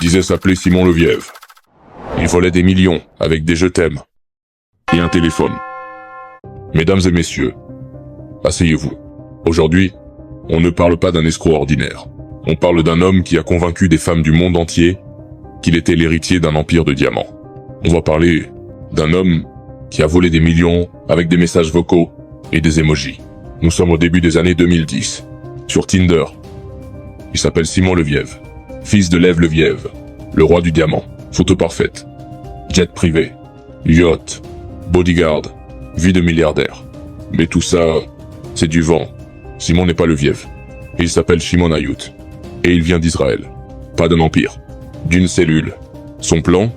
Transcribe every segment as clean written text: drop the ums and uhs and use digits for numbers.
disait s'appeler Simon Leviev. Il volait des millions avec des je t'aime et un téléphone. Mesdames et messieurs, asseyez-vous. Aujourd'hui, on ne parle pas d'un escroc ordinaire. On parle d'un homme qui a convaincu des femmes du monde entier qu'il était l'héritier d'un empire de diamants. On va parler d'un homme qui a volé des millions avec des messages vocaux et des emojis. Nous sommes au début des années 2010. Sur Tinder, il s'appelle Simon Leviev, fils de Lev Leviev, le roi du diamant. Photo parfaite, jet privé, yacht, bodyguard, vie de milliardaire. Mais tout ça, c'est du vent. Simon n'est pas Leviev. Il s'appelle Shimon Ayut. Et il vient d'Israël. Pas d'un empire, d'une cellule. Son plan,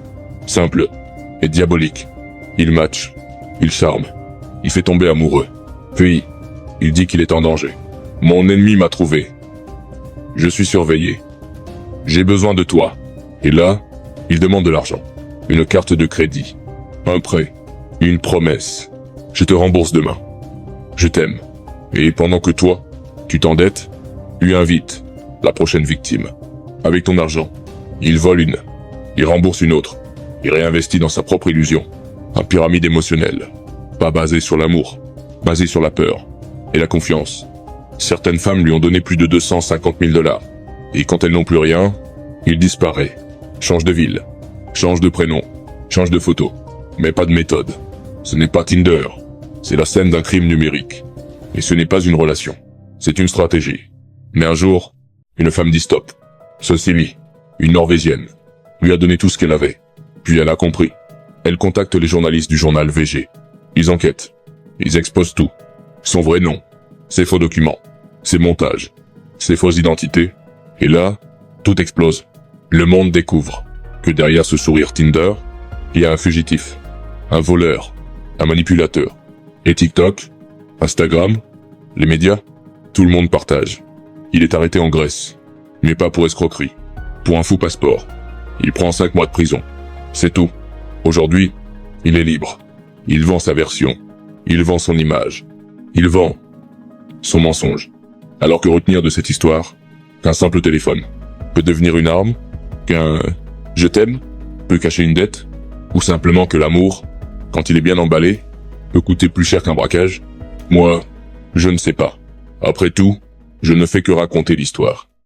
simple et diabolique. Il match, il charme, il fait tomber amoureux. Puis, il dit qu'il est en danger. Mon ennemi m'a trouvé. Je suis surveillé. J'ai besoin de toi. Et là, il demande de l'argent. Une carte de crédit. Un prêt. Une promesse. Je te rembourse demain. Je t'aime. Et pendant que toi, tu t'endettes, lui invite la prochaine victime. Avec ton argent, il vole une. Il rembourse une autre. Il réinvestit dans sa propre illusion. Un pyramide émotionnelle. Pas basé sur l'amour. Basé sur la peur. Et la confiance. Certaines femmes lui ont donné plus de 250 000 $. Et quand elles n'ont plus rien, il disparaît. Change de ville. Change de prénom. Change de photo. Mais pas de méthode. Ce n'est pas Tinder. C'est la scène d'un crime numérique. Et ce n'est pas une relation. C'est une stratégie. Mais un jour, une femme dit stop. Cecilie, une Norvégienne, lui a donné tout ce qu'elle avait. Puis elle a compris. Elle contacte les journalistes du journal VG. Ils enquêtent. Ils exposent tout. Son vrai nom. Ses faux documents. Ses montages. Ses fausses identités. Et là, tout explose. Le monde découvre que derrière ce sourire Tinder, il y a un fugitif. Un voleur. Un manipulateur. Et TikTok, Instagram, les médias, tout le monde partage. Il est arrêté en Grèce. Mais pas pour escroquerie. Pour un faux passeport. Il prend 5 mois de prison. C'est tout. Aujourd'hui, il est libre. Il vend sa version. Il vend son image. Il vend son mensonge. Alors que retenir de cette histoire qu'un simple téléphone peut devenir une arme, qu'un « je t'aime » peut cacher une dette, ou simplement que l'amour, quand il est bien emballé, peut coûter plus cher qu'un braquage? Moi, je ne sais pas. Après tout, je ne fais que raconter l'histoire.